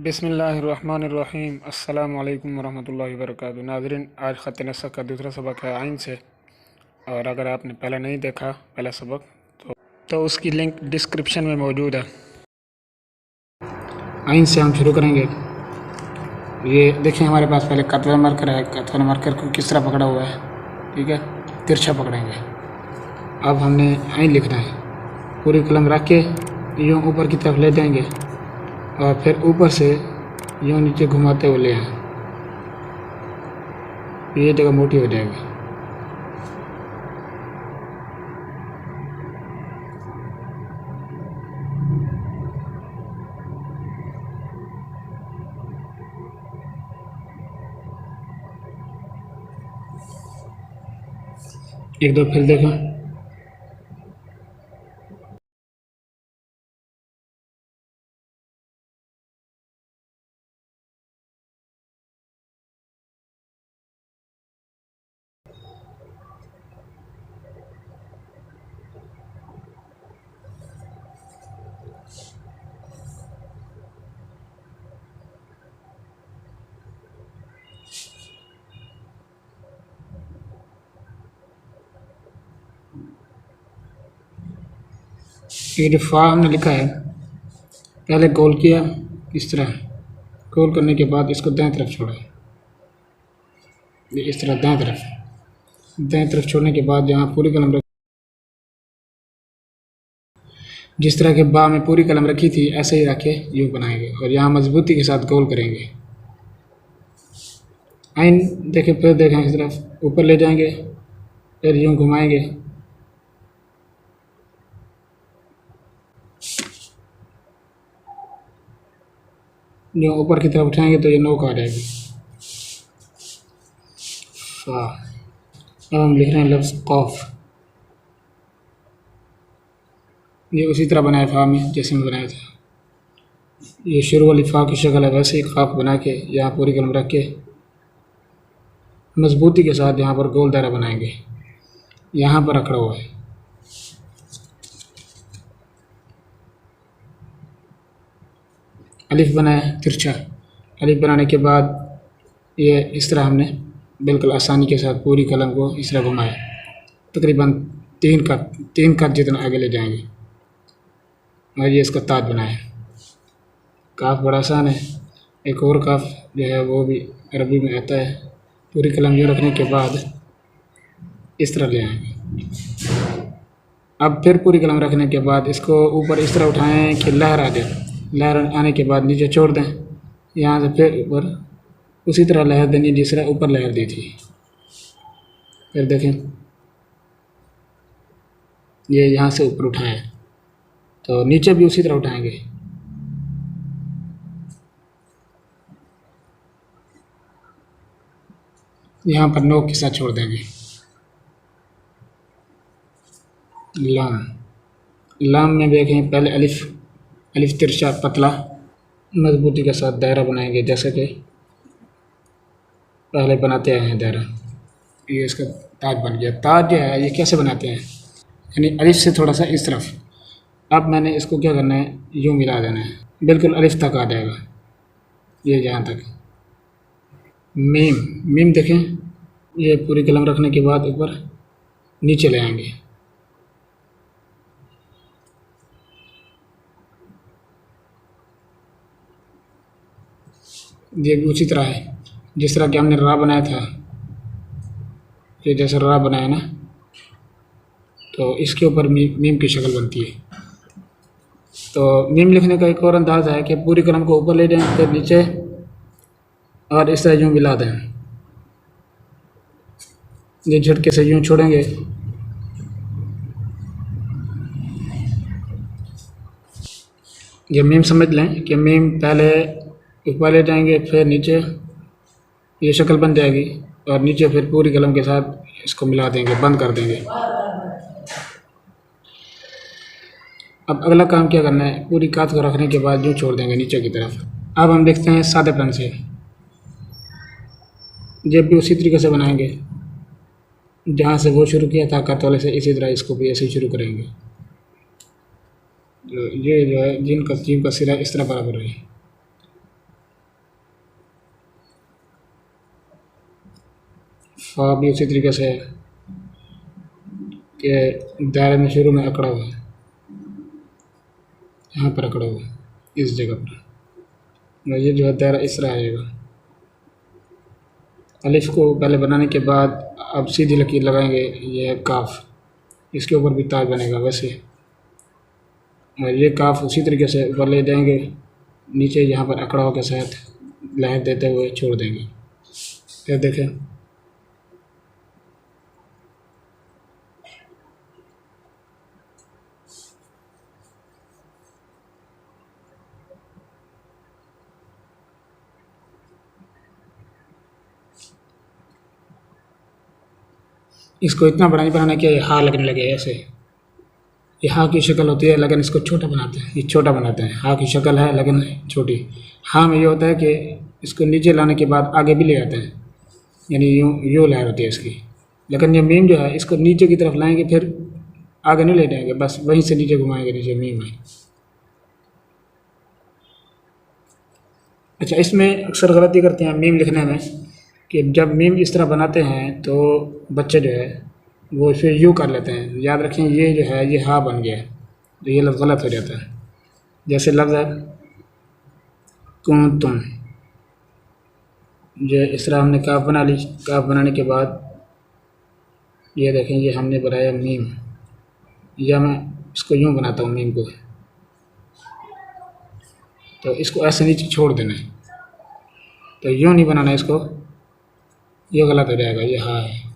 बिस्मिल्लाहिर्रहमानिर्रहीम। अस्सलामु अलैकुम वरहमतुल्लाहि वबरकातुहू। नाज़रीन, आज ख़त नस्ख का दूसरा सबक है आइन से, और अगर आपने पहले नहीं देखा पहला सबक तो उसकी लिंक डिस्क्रिप्शन में मौजूद है। आइन से हम शुरू करेंगे। ये देखिए, हमारे पास पहले कतवा मार्कर है। कतवा मार्कर को किस तरह पकड़ा हुआ है, ठीक है, तिरछा पकड़ेंगे। अब हमने आइन लिखना है। पूरी कलम रख के यूँ ऊपर की तरफ ले जाएंगे और फिर ऊपर से यूँ नीचे घुमाते हुए ले आए। ये जगह मोटी हो जाएगी। एक दो फिर देखो। ये जो फा हमने लिखा है, पहले गोल किया इस तरह। गोल करने के बाद इसको दाएं तरफ छोड़ा, ये इस तरह दाएं तरफ छोड़ने के बाद यहाँ पूरी कलम रख, जिस तरह के बा में पूरी कलम रखी थी ऐसे ही रखे यूँ बनाएंगे और यहाँ मजबूती के साथ गोल करेंगे। आइन देखें, फिर देखें इस तरफ ऊपर ले जाएंगे, फिर यूँ घुमाएंगे। यूँ ऊपर की तरफ उठाएंगे तो ये नोक आ जाएगी। फा। अब हम लिख रहे हैं लफ्ज़ कौफ। ये उसी तरह बनाया फा में जैसे में बनाया था। ये शुरू वाली फा की शक्ल है, वैसे एक खाफ बना के यहाँ पूरी कलम रख के मजबूती के साथ यहाँ पर गोल दायरा बनाएंगे। यहाँ पर अकड़ा हुआ है। अलिफ बनाया तिरछा। अलिफ बनाने के बाद ये इस तरह हमने बिल्कुल आसानी के साथ पूरी कलम को इस तरह घुमाया। तकरीबन तीन कट जितना आगे ले जाएंगे और ये इसका ताज बनाया। काफ बड़ा आसान है। एक और काफ जो है वो भी अरबी में आता है। पूरी कलम यूँ रखने के बाद इस तरह ले आएंगे। अब फिर पूरी कलम रखने के बाद इसको ऊपर इस तरह उठाएं कि लहर आ जाए। लहर आने के बाद नीचे छोड़ दें। यहाँ से फिर ऊपर उसी तरह लहर देनी जिस तरह ऊपर लहर दी थी। फिर देखें, ये यहाँ से ऊपर उठाएं तो नीचे भी उसी तरह उठाएंगे। यहाँ पर नोक के साथ छोड़ देंगे। लाम में देखें, पहले अलिफ तिरछा पतला मजबूती के साथ दायरा बनाएंगे जैसे कि पहले बनाते आए हैं दायरा। ये इसका ताज बन गया। ताज जो है ये कैसे बनाते हैं, यानी अलिफ से थोड़ा सा इस तरफ। अब मैंने इसको क्या करना है, यूँ मिला देना है, बिल्कुल अलिफ तक आ जाएगा। ये यहाँ तक। मीम देखें, ये पूरी कलम रखने के बाद ऊपर नीचे ले आएंगे। ये भी उसी तरह है जिस तरह कि हमने रा बनाया था। ये जैसे रा बनाया ना, तो इसके ऊपर मीम की शक्ल बनती है। तो मीम लिखने का एक और अंदाज़ है कि पूरी कलम को ऊपर ले जाएं, फिर नीचे और इस तरह यूँ मिला दें। ये झटके से यूँ छोड़ेंगे। ये मीम समझ लें कि मीम पहले ऊपर ले जाएंगे, फिर नीचे ये शक्ल बन जाएगी और नीचे फिर पूरी कलम के साथ इसको मिला देंगे, बंद कर देंगे। अब अगला काम क्या करना है, पूरी कात को रखने के बाद यूँ छोड़ देंगे नीचे की तरफ। अब हम देखते हैं सादे पेन से। जब भी उसी तरीके से बनाएंगे जहाँ से वो शुरू किया था कात वाले से, इसी तरह इसको भी ऐसे ही शुरू करेंगे। ये जो है जिन का सिरा इस तरह बराबर है। फा भी उसी तरीके से कि दायरे में शुरू में अकड़ा हुआ है, यहाँ पर अकड़ा हुआ है इस जगह पर। ये जो है दायरा इस तरह आएगा। अलिफ को पहले बनाने के बाद अब सीधी लकीर लगाएंगे, ये है काफ, इसके ऊपर भी ताज बनेगा वैसे। और ये काफ उसी तरीके से ऊपर ले जाएंगे, नीचे यहाँ पर अकड़ाव के साथ लहर देते हुए छोड़ देंगे। फिर देखें इसको इतना बड़ा नहीं बनाना कि ये हाँ लगने लगे ऐसे। ये हाँ की शक्ल होती है लेकिन इसको छोटा बनाते हैं, ये छोटा बनाते हैं। हाँ की शक्ल है लेकिन छोटी। हाँ में ये होता है कि इसको नीचे लाने के बाद आगे भी ले आते हैं, यानी यूँ लहर होती है इसकी। लेकिन ये मीम जो है इसको नीचे की तरफ लाएंगे, फिर आगे नहीं ले जाएंगे, बस वहीं से नीचे घुमाएंगे, नीचे मीम है। अच्छा, इसमें अक्सर गलती करते हैं मीम लिखने में कि जब मीम इस तरह बनाते हैं तो बच्चे जो है वो इसे यूँ कर लेते हैं। याद रखें ये जो है ये हाँ बन गया है, तो ये लफ्ज़ गलत हो जाता है। जैसे लफ्ज़ है कुंतुम, जो इस तरह हमने काफ बना ली। काफ बनाने के बाद ये देखें ये हमने बनाया मीम, या मैं इसको यूँ बनाता हूँ मीम को, तो इसको ऐसे नीचे छोड़ देना है, तो यूँ नहीं बनाना इसको, ये गलत हो जाएगा, ये हाँ है।